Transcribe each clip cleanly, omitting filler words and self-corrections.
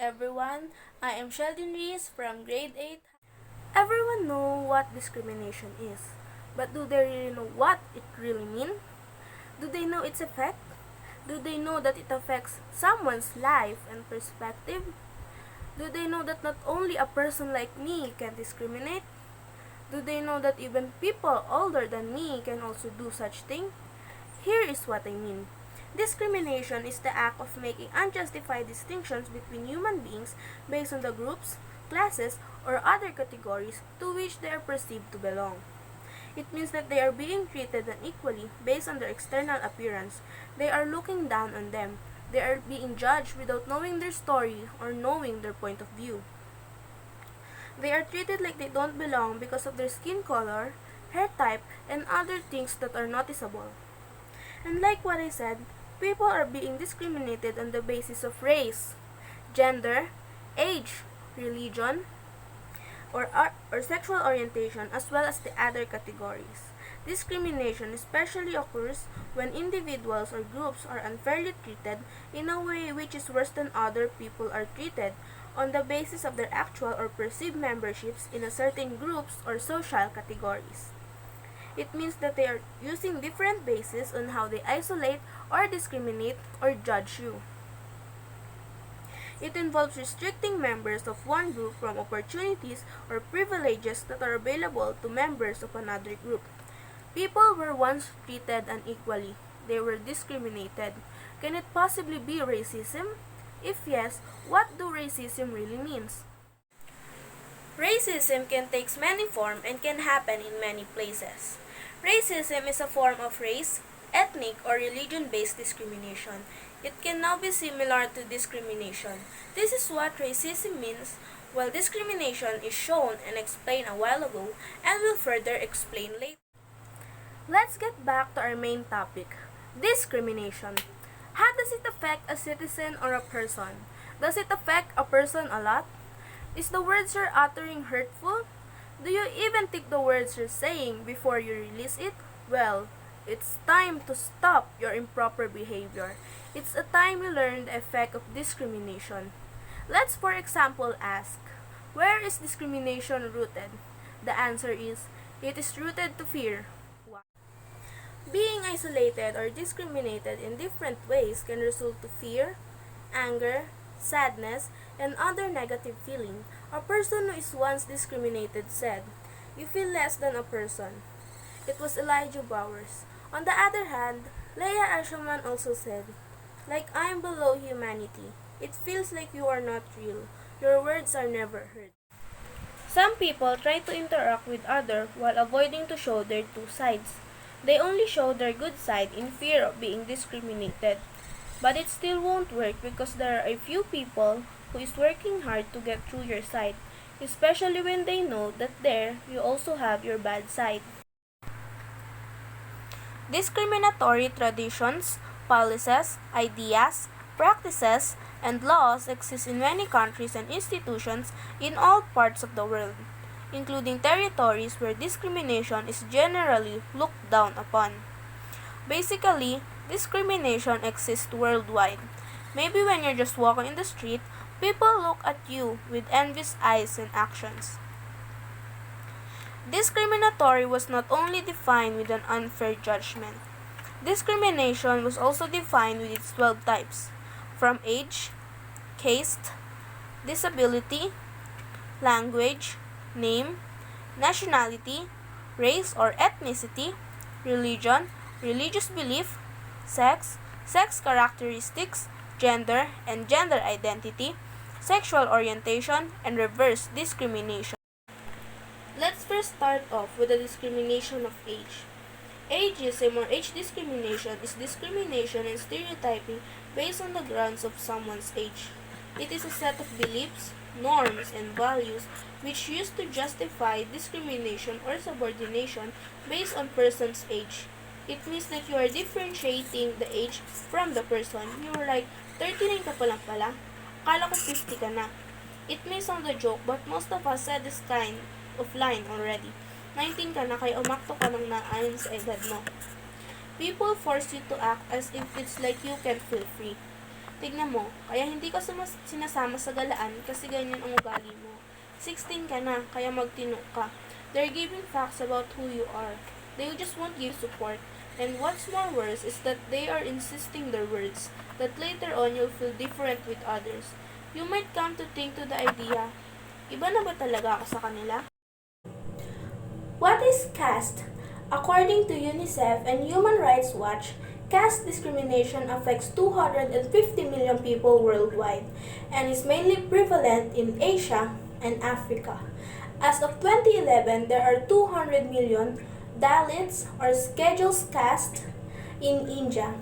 everyone. I am Cheldyne Reese from grade 8. Everyone know what discrimination is, but do they really know what it really means? Do they know its effect? Do they know that it affects someone's life and perspective? Do they know that not only a person like me can discriminate? Do they know that even people older than me can also do such thing? Here is what I mean. Discrimination is the act of making unjustified distinctions between human beings based on the groups, classes, or other categories to which they are perceived to belong. It means that they are being treated unequally based on their external appearance. They are looking down on them. They are being judged without knowing their story or knowing their point of view. They are treated like they don't belong because of their skin color, hair type, and other things that are noticeable. And like what I said, people are being discriminated on the basis of race, gender, age, religion, or sexual orientation, as well as the other categories. Discrimination especially occurs when individuals or groups are unfairly treated in a way which is worse than other people are treated on the basis of their actual or perceived memberships in a certain groups or social categories. It means that they are using different bases on how they isolate or discriminate or judge you. It involves restricting members of one group from opportunities or privileges that are available to members of another group. People were once treated unequally. They were discriminated. Can it possibly be racism? If yes, what do racism really means? Racism can take many forms and can happen in many places. Racism is a form of race, ethnic, or religion-based discrimination. It can now be similar to discrimination. This is what racism means, while discrimination is shown and explained a while ago and will further explain later. Let's get back to our main topic, discrimination. How does it affect a citizen or a person? Does it affect a person a lot? Is the words you're uttering hurtful? Do you even think the words you're saying before you release it? Well, it's time to stop your improper behavior. It's a time you learn the effect of discrimination. Let's for example ask, where is discrimination rooted? The answer is, it is rooted to fear. Being isolated or discriminated in different ways can result to fear, anger, sadness, and other negative feeling. A person who is once discriminated said, "You feel less than a person." It was Elijah Bowers. On the other hand, Leah Ashelman also said, "Like I'm below humanity. It feels like you are not real. Your words are never heard." Some people try to interact with others while avoiding to show their two sides. They only show their good side in fear of being discriminated. But it still won't work because there are a few people who is working hard to get through your side, especially when they know that there you also have your bad side. Discriminatory traditions, policies, ideas, practices, and laws exist in many countries and institutions in all parts of the world, including territories where discrimination is generally looked down upon. Basically, discrimination exists worldwide. Maybe when you're just walking in the street, people look at you with envious eyes and actions. Discriminatory was not only defined with an unfair judgment. Discrimination was also defined with its 12 types, from age, caste, disability, language, name, nationality, race or ethnicity, religion, religious belief, sex, sex characteristics, gender and gender identity, sexual orientation, and reverse discrimination. Let's first start off with the discrimination of age. Ageism or age discrimination is discrimination and stereotyping based on the grounds of someone's age. It is a set of beliefs, norms, and values which used to justify discrimination or subordination based on person's age. It means that you are differentiating the age from the person. You are like, 39 ka pa lang pala? Akala ko 50 ka na. It may sound a joke, but most of us said this kind of line already. 19 ka na, kaya umakto ka ng naayon sa edad mo. People force you to act as if it's like you can feel free. Tignan mo, kaya hindi ka sinasama sa galaan kasi ganyan ang ugali mo. 16 ka na, kaya magtino ka. They're giving facts about who you are. They just won't give support. And what's more worse is that they are insisting their words, that later on you'll feel different with others. You might come to think to the idea, iba na ba talaga ako sa kanila? What is caste? According to UNICEF and Human Rights Watch, caste discrimination affects 250 million people worldwide and is mainly prevalent in Asia and Africa. As of 2011, there are 200 million Dalits or scheduled caste in India.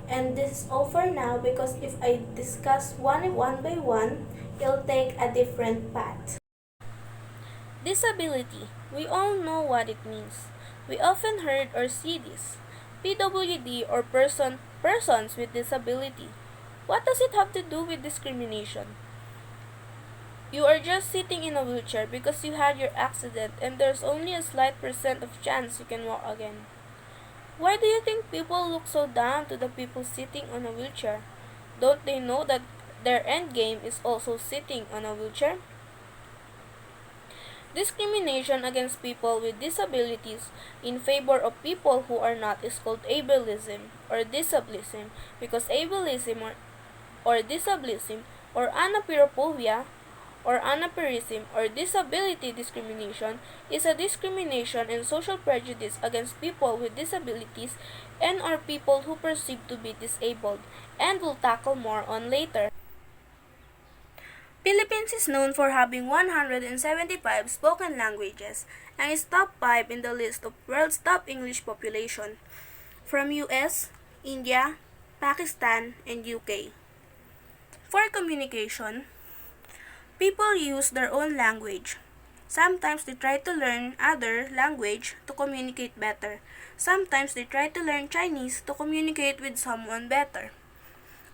And this is all for now because if I discuss one by one, it'll take a different path. Disability. We all know what it means. We often heard or see this. PWD or persons with disability. What does it have to do with discrimination? You are just sitting in a wheelchair because you had your accident and there's only a slight percent of chance you can walk again. Why do you think people look so down to the people sitting on a wheelchair? Don't they know that their end game is also sitting on a wheelchair? Discrimination against people with disabilities in favor of people who are not is called ableism or disableism because ableism or disableism or anapirophobia or anapirism or disability discrimination is a discrimination and social prejudice against people with disabilities and or people who perceive to be disabled, and we'll tackle more on later. Philippines is known for having 175 spoken languages and is top 5 in the list of world's top English population from US, India, Pakistan, and UK. For communication, people use their own language. Sometimes they try to learn other language to communicate better. Sometimes they try to learn Chinese to communicate with someone better.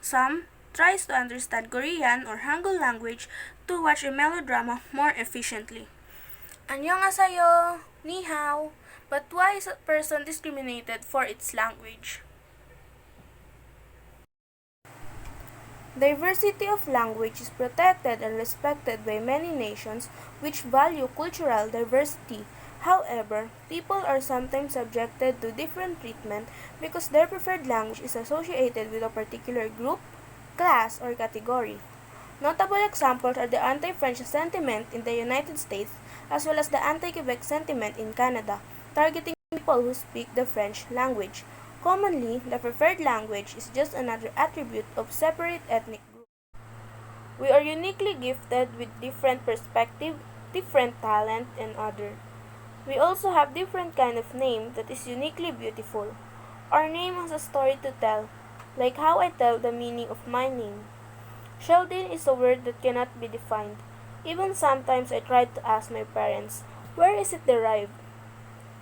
Some tries to understand Korean or Hangul language to watch a melodrama more efficiently. Annyeonghaseyo, ni hao. But why is a person discriminated for its language? Diversity of language is protected and respected by many nations which value cultural diversity. However, people are sometimes subjected to different treatment because their preferred language is associated with a particular group, class, or category. Notable examples are the anti-French sentiment in the United States as well as the anti-Quebec sentiment in Canada, targeting people who speak the French language. Commonly, the preferred language is just another attribute of separate ethnic groups. We are uniquely gifted with different perspective, different talent, and other. We also have different kind of name that is uniquely beautiful. Our name has a story to tell, like how I tell the meaning of my name. Cheldyne is a word that cannot be defined. Even sometimes I tried to ask my parents, where is it derived?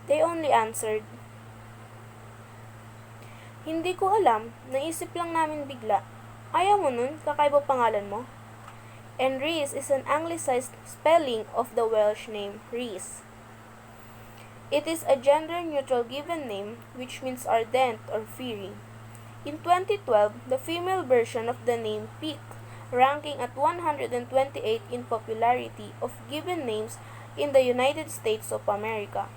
They only answered, hindi ko alam, naisip lang namin bigla. Ayaw mo nun, kakaiba pangalan mo? And Reese is an anglicized spelling of the Welsh name Reese. It is a gender-neutral given name which means ardent or fiery. In 2012, the female version of the name peaked, ranking at 128 in popularity of given names in the United States of America.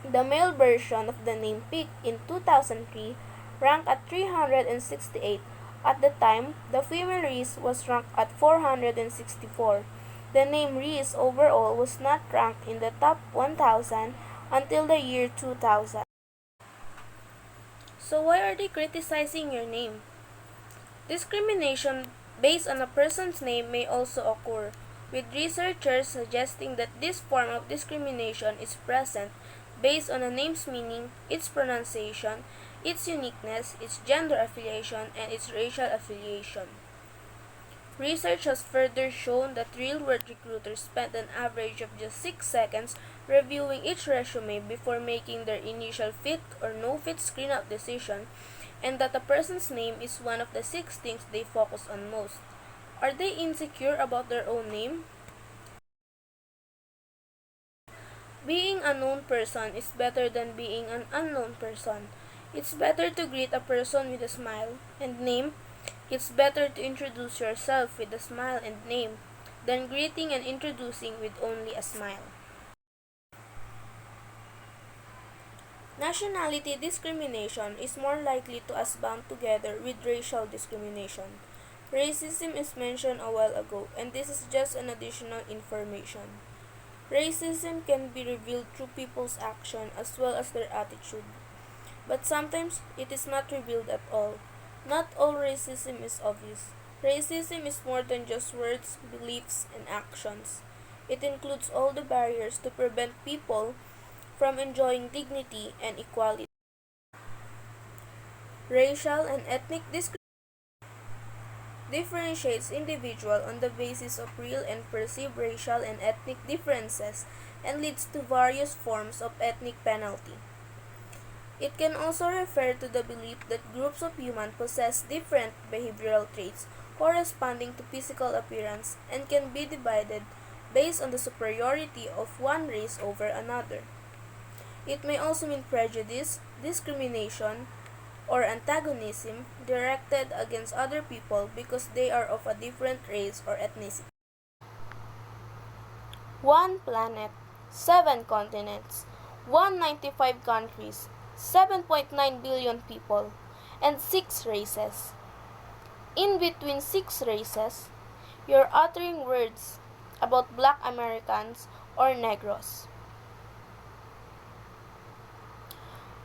The male version of the name peaked in 2003, ranked at 368. At the time, the female Reese was ranked at 464. The name Reese overall was not ranked in the top 1,000 until the year 2000. So why are they criticizing your name? Discrimination based on a person's name may also occur, with researchers suggesting that this form of discrimination is present based on a name's meaning, its pronunciation, its uniqueness, its gender affiliation, and its racial affiliation. Research has further shown that real-world recruiters spent an average of just 6 seconds reviewing each resume before making their initial fit or no-fit screen-out decision, and that a person's name is one of the 6 things they focus on most. Are they insecure about their own name? Being a known person is better than being an unknown person. It's better to greet a person with a smile and name It's better to introduce yourself with a smile and name than greeting and introducing with only a smile. Nationality discrimination is more likely to us bound together with racial discrimination. Racism is mentioned a while ago, and this is just an additional information. Racism can be revealed through people's action as well as their attitude, but sometimes it is not revealed at all. Not all racism is obvious. Racism is more than just words, beliefs, and actions. It includes all the barriers to prevent people from enjoying dignity and equality. Racial and ethnic discrimination differentiates individuals on the basis of real and perceived racial and ethnic differences and leads to various forms of ethnic penalty. It can also refer to the belief that groups of humans possess different behavioral traits corresponding to physical appearance and can be divided based on the superiority of one race over another. It may also mean prejudice, discrimination, or antagonism directed against other people because they are of a different race or ethnicity. One planet, 7 continents, 195 countries, 7.9 billion people, and 6 races. In between 6 races, you're uttering words about Black Americans or Negros.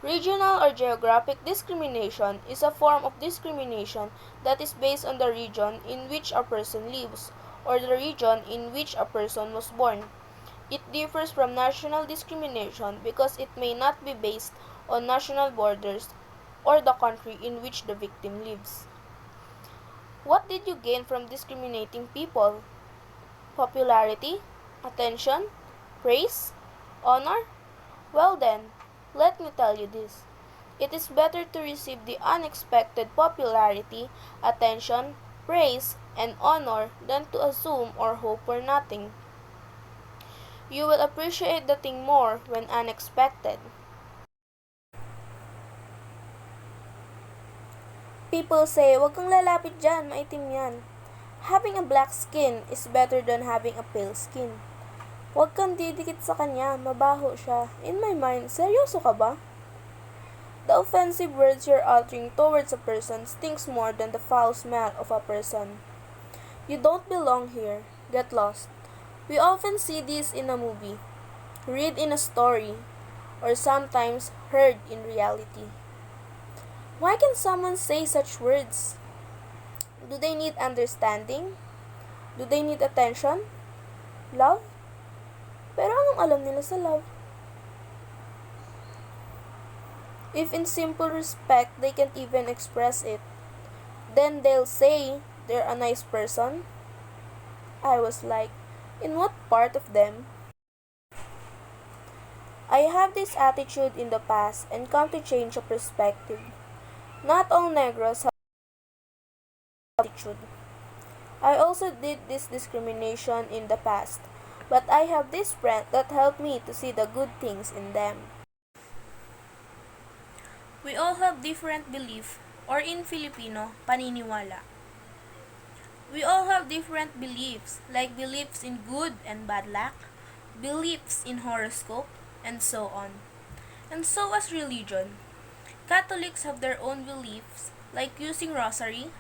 Regional or geographic discrimination is a form of discrimination that is based on the region in which a person lives or the region in which a person was born. It differs from national discrimination because it may not be based on national borders or the country in which the victim lives. What did you gain from discriminating people? Popularity? Attention? Praise? Honor? Well then, let me tell you this. It is better to receive the unexpected popularity, attention, praise, and honor than to assume or hope for nothing. You will appreciate the thing more when unexpected. People say, "Wag kang lalapit dyan, maitim yan." Having a black skin is better than having a pale skin. Huwag kang didikit sa kanya, mabaho siya. In my mind, seryoso ka ba? The offensive words you're uttering towards a person stings more than the foul smell of a person. You don't belong here. Get lost. We often see this in a movie, read in a story, or sometimes heard in reality. Why can someone say such words? Do they need understanding? Do they need attention? Love? Pero anong alam nila sa love? If in simple respect they can't even express it, then they'll say they're a nice person? I was like, in what part of them? I have this attitude in the past and come to change a perspective. Not all Negros have attitude. I also did this discrimination in the past, but I have this friend that helped me to see the good things in them. We all have different belief, or in Filipino, paniniwala. We all have different beliefs, like beliefs in good and bad luck, beliefs in horoscope, and so on. And so as religion. Catholics have their own beliefs, like using rosary,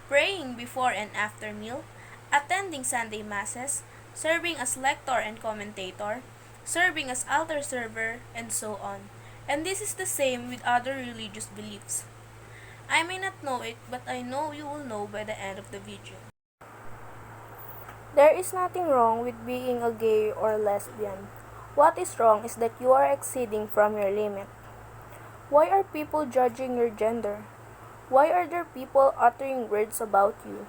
praying before and after meal, attending Sunday masses, serving as lector and commentator, serving as altar server, and so on. And this is the same with other religious beliefs. I may not know it, but I know you will know by the end of the video. There is nothing wrong with being a gay or lesbian. What is wrong is that you are exceeding from your limit. Why are people judging your gender? Why are there people uttering words about you?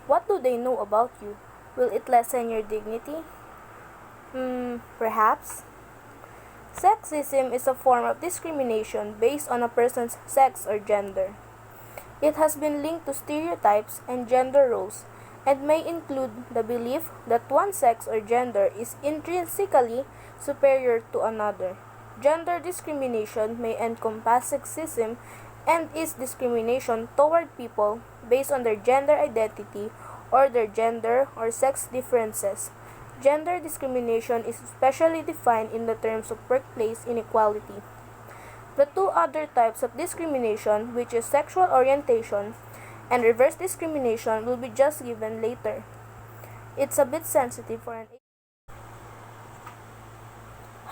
What do they know about you? Will it lessen your dignity? Perhaps. Sexism is a form of discrimination based on a person's sex or gender. It has been linked to stereotypes and gender roles and may include the belief that one sex or gender is intrinsically superior to another. Gender discrimination may encompass sexism and is discrimination toward people based on their gender identity or their gender or sex differences. Gender discrimination is especially defined in the terms of workplace inequality. The two other types of discrimination, which is sexual orientation and reverse discrimination, will be just given later. It's a bit sensitive for an.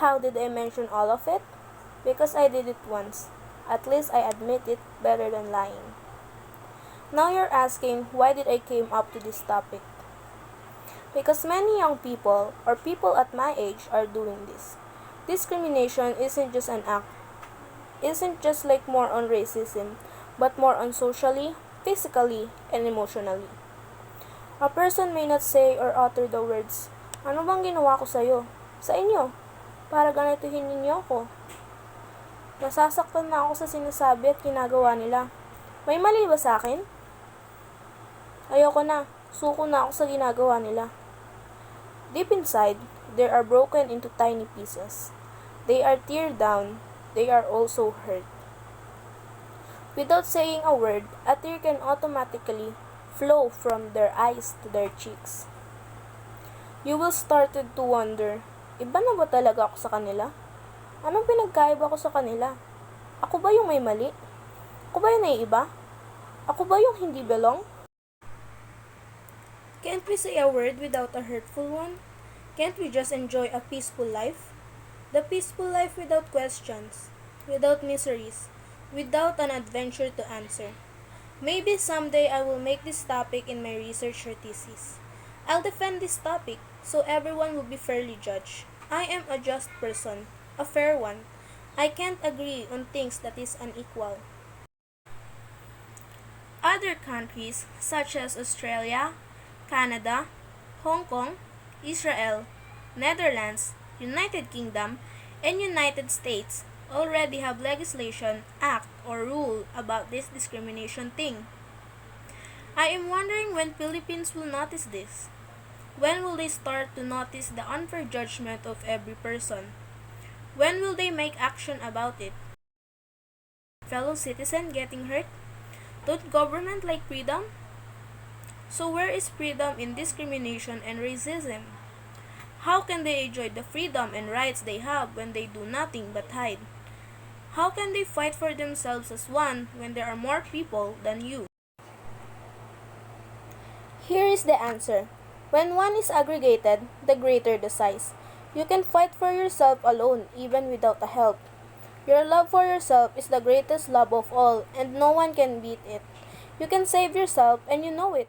How did I mention all of it? Because I did it once. At least I admit it better than lying. Now you're asking, why did I came up to this topic? Because many young people or people at my age are doing this. Discrimination isn't just an act. Isn't just like more on racism, but more on socially, physically, and emotionally. A person may not say or utter the words, "Ano bang ginawa ko sa'yo? Sa inyo? Para ganituhin ninyo ako." Nasasaktan na ako sa sinasabi at ginagawa nila. May mali ba sa akin? Ayoko na. Suko na ako sa ginagawa nila. Deep inside, they are broken into tiny pieces. They are tear down. They are also hurt. Without saying a word, a tear can automatically flow from their eyes to their cheeks. You will start to wonder, iba na ba talaga ako sa kanila? Anong pinagkaiba ko sa kanila? Ako ba yung may mali? Ako ba yung naiiba? Ako ba yung hindi belong? Can't we say a word without a hurtful one? Can't we just enjoy a peaceful life? The peaceful life without questions, without miseries, without an adventure to answer. Maybe someday I will make this topic in my research or thesis. I'll defend this topic so everyone will be fairly judged. I am a just person, a fair one. I can't agree on things that is unequal. Other countries such as Australia, Canada, Hong Kong, Israel, Netherlands, United Kingdom, and United States already have legislation, act, or rule about this discrimination thing. I am wondering when Philippines will notice this. When will they start to notice the unfair judgment of every person? When will they make action about it? Fellow citizen getting hurt? Don't government like freedom? So where is freedom in discrimination and racism? How can they enjoy the freedom and rights they have when they do nothing but hide? How can they fight for themselves as one when there are more people than you? Here is the answer. When one is aggregated, the greater the size. You can fight for yourself alone, even without a help. Your love for yourself is the greatest love of all, and no one can beat it. You can save yourself, and you know it.